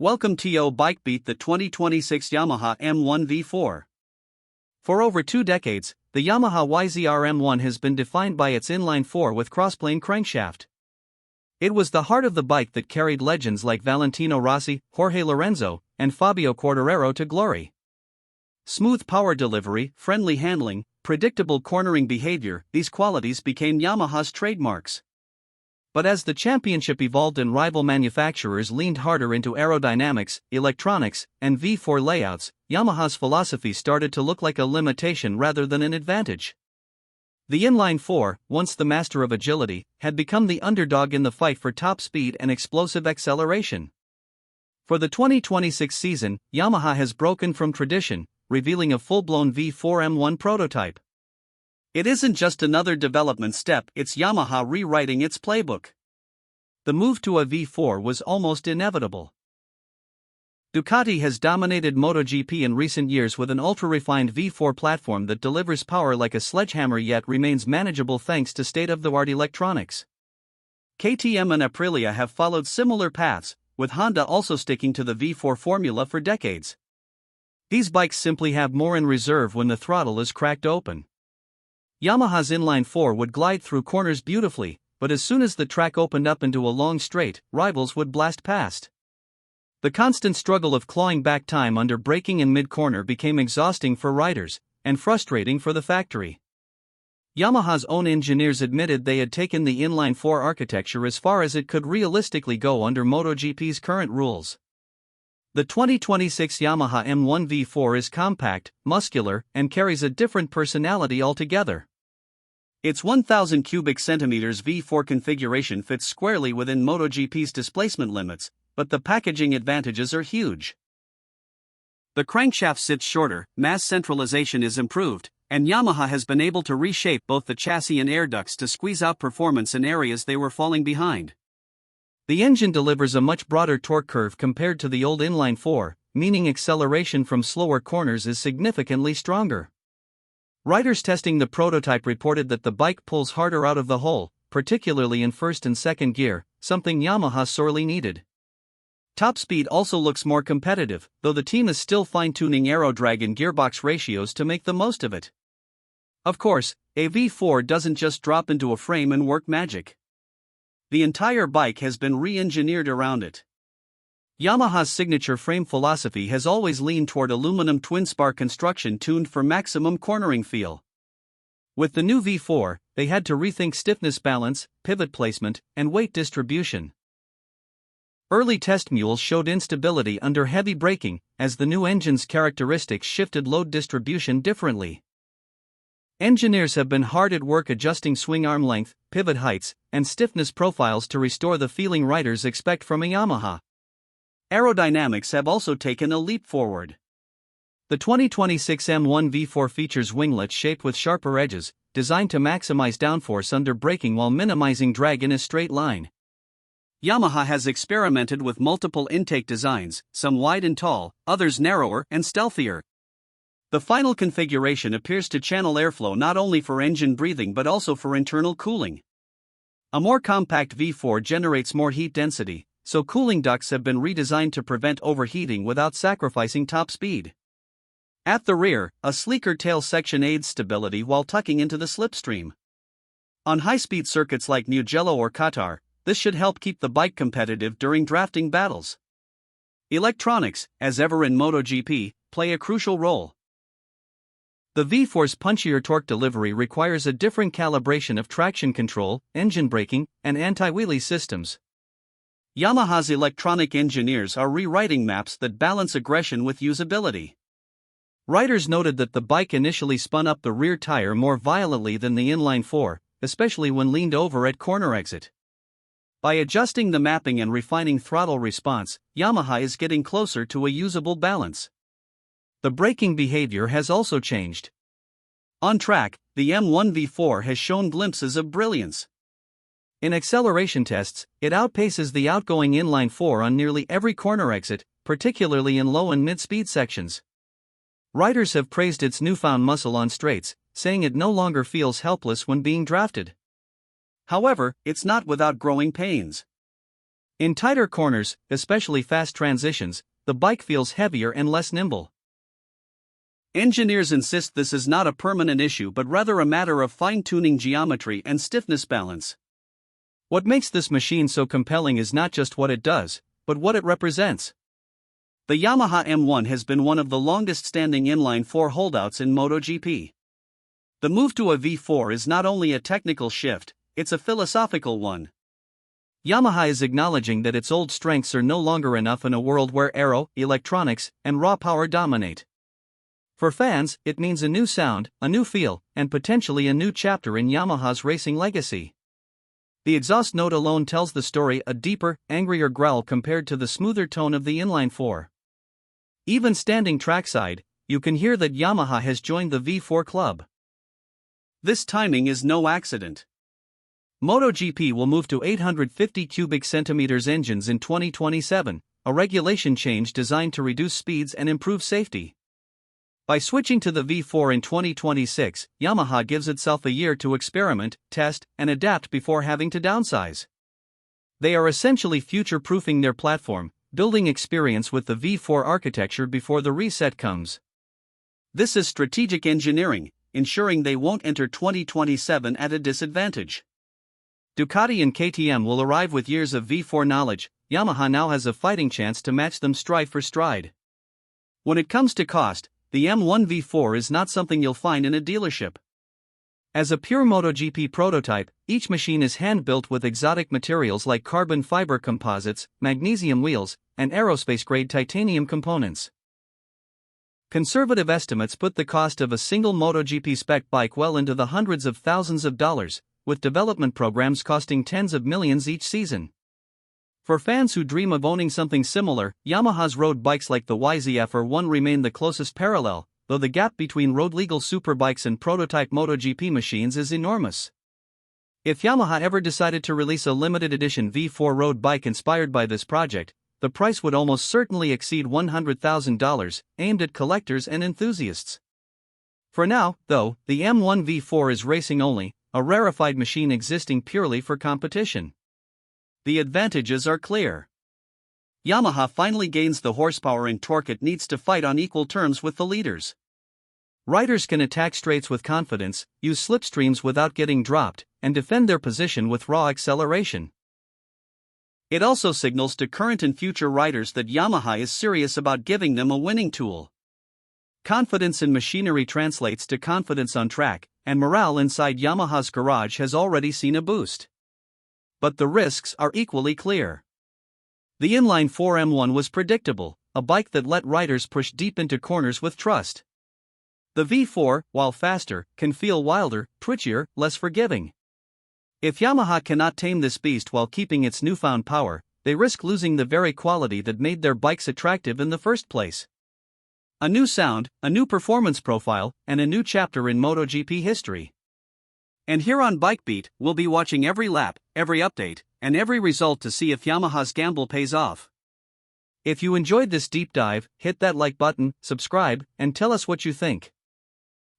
Welcome to BikeBeat, the 2026 Yamaha M1 V4. For over 2 decades, the Yamaha YZR M1 has been defined by its inline-4 with crossplane crankshaft. It was the heart of the bike that carried legends like Valentino Rossi, Jorge Lorenzo, and Fabio Quartararo to glory. Smooth power delivery, friendly handling, predictable cornering behavior, these qualities became Yamaha's trademarks. But as the championship evolved and rival manufacturers leaned harder into aerodynamics, electronics, and V4 layouts, Yamaha's philosophy started to look like a limitation rather than an advantage. The inline-4, once the master of agility, had become the underdog in the fight for top speed and explosive acceleration. For the 2026 season, Yamaha has broken from tradition, revealing a full-blown V4 M1 prototype. It isn't just another development step, it's Yamaha rewriting its playbook. The move to a V4 was almost inevitable. Ducati has dominated MotoGP in recent years with an ultra-refined V4 platform that delivers power like a sledgehammer yet remains manageable thanks to state-of-the-art electronics. KTM and Aprilia have followed similar paths, with Honda also sticking to the V4 formula for decades. These bikes simply have more in reserve when the throttle is cracked open. Yamaha's inline-4 would glide through corners beautifully, but as soon as the track opened up into a long straight, rivals would blast past. The constant struggle of clawing back time under braking in mid-corner became exhausting for riders, and frustrating for the factory. Yamaha's own engineers admitted they had taken the inline-4 architecture as far as it could realistically go under MotoGP's current rules. The 2026 Yamaha M1 V4 is compact, muscular, and carries a different personality altogether. Its 1,000 cubic centimeters V4 configuration fits squarely within MotoGP's displacement limits, but the packaging advantages are huge. The crankshaft sits shorter, mass centralization is improved, and Yamaha has been able to reshape both the chassis and air ducts to squeeze out performance in areas they were falling behind. The engine delivers a much broader torque curve compared to the old inline-4, meaning acceleration from slower corners is significantly stronger. Riders testing the prototype reported that the bike pulls harder out of the hole, particularly in first and second gear, something Yamaha sorely needed. Top speed also looks more competitive, though the team is still fine-tuning aero-drag and gearbox ratios to make the most of it. Of course, a V4 doesn't just drop into a frame and work magic. The entire bike has been re-engineered around it. Yamaha's signature frame philosophy has always leaned toward aluminum twin-spar construction tuned for maximum cornering feel. With the new V4, they had to rethink stiffness balance, pivot placement, and weight distribution. Early test mules showed instability under heavy braking, as the new engine's characteristics shifted load distribution differently. Engineers have been hard at work adjusting swing arm length, pivot heights, and stiffness profiles to restore the feeling riders expect from a Yamaha. Aerodynamics have also taken a leap forward. The 2026 M1 V4 features winglets shaped with sharper edges, designed to maximize downforce under braking while minimizing drag in a straight line. Yamaha has experimented with multiple intake designs, some wide and tall, others narrower and stealthier. The final configuration appears to channel airflow not only for engine breathing but also for internal cooling. A more compact V4 generates more heat density, so cooling ducts have been redesigned to prevent overheating without sacrificing top speed. At the rear, a sleeker tail section aids stability while tucking into the slipstream. On high-speed circuits like Mugello or Qatar, this should help keep the bike competitive during drafting battles. Electronics, as ever in MotoGP, play a crucial role. The V4's punchier torque delivery requires a different calibration of traction control, engine braking, and anti-wheelie systems. Yamaha's electronic engineers are rewriting maps that balance aggression with usability. Riders noted that the bike initially spun up the rear tire more violently than the inline-4, especially when leaned over at corner exit. By adjusting the mapping and refining throttle response, Yamaha is getting closer to a usable balance. The braking behavior has also changed. On track, the M1 V4 has shown glimpses of brilliance. In acceleration tests, it outpaces the outgoing inline-4 on nearly every corner exit, particularly in low and mid-speed sections. Riders have praised its newfound muscle on straights, saying it no longer feels helpless when being drafted. However, it's not without growing pains. In tighter corners, especially fast transitions, the bike feels heavier and less nimble. Engineers insist this is not a permanent issue but rather a matter of fine-tuning geometry and stiffness balance. What makes this machine so compelling is not just what it does, but what it represents. The Yamaha M1 has been one of the longest-standing inline-4 holdouts in MotoGP. The move to a V4 is not only a technical shift, it's a philosophical one. Yamaha is acknowledging that its old strengths are no longer enough in a world where aero, electronics, and raw power dominate. For fans, it means a new sound, a new feel, and potentially a new chapter in Yamaha's racing legacy. The exhaust note alone tells the story, a deeper, angrier growl compared to the smoother tone of the inline-4. Even standing trackside, you can hear that Yamaha has joined the V4 club. This timing is no accident. MotoGP will move to 850 cubic centimeters engines in 2027, a regulation change designed to reduce speeds and improve safety. By switching to the V4 in 2026, Yamaha gives itself a year to experiment, test, and adapt before having to downsize. They are essentially future-proofing their platform, building experience with the V4 architecture before the reset comes. This is strategic engineering, ensuring they won't enter 2027 at a disadvantage. Ducati and KTM will arrive with years of V4 knowledge. Yamaha now has a fighting chance to match them stride for stride. When it comes to cost, the M1 V4 is not something you'll find in a dealership. As a pure MotoGP prototype, each machine is hand-built with exotic materials like carbon fiber composites, magnesium wheels, and aerospace-grade titanium components. Conservative estimates put the cost of a single MotoGP spec bike well into the hundreds of thousands of dollars, with development programs costing tens of millions each season. For fans who dream of owning something similar, Yamaha's road bikes like the YZF-R1 remain the closest parallel, though the gap between road-legal superbikes and prototype MotoGP machines is enormous. If Yamaha ever decided to release a limited edition V4 road bike inspired by this project, the price would almost certainly exceed $100,000, aimed at collectors and enthusiasts. For now, though, the M1 V4 is racing only, a rarefied machine existing purely for competition. The advantages are clear. Yamaha finally gains the horsepower and torque it needs to fight on equal terms with the leaders. Riders can attack straights with confidence, use slipstreams without getting dropped, and defend their position with raw acceleration. It also signals to current and future riders that Yamaha is serious about giving them a winning tool. Confidence in machinery translates to confidence on track, and morale inside Yamaha's garage has already seen a boost. But the risks are equally clear. The inline-4 M1 was predictable, a bike that let riders push deep into corners with trust. The V4, while faster, can feel wilder, twitchier, less forgiving. If Yamaha cannot tame this beast while keeping its newfound power, they risk losing the very quality that made their bikes attractive in the first place. A new sound, a new performance profile, and a new chapter in MotoGP history. And here on BikeBeat, we'll be watching every lap, every update, and every result to see if Yamaha's gamble pays off. If you enjoyed this deep dive, hit that like button, subscribe, and tell us what you think.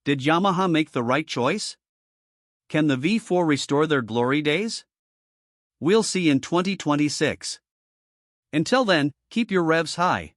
Did Yamaha make the right choice? Can the V4 restore their glory days? We'll see in 2026. Until then, keep your revs high.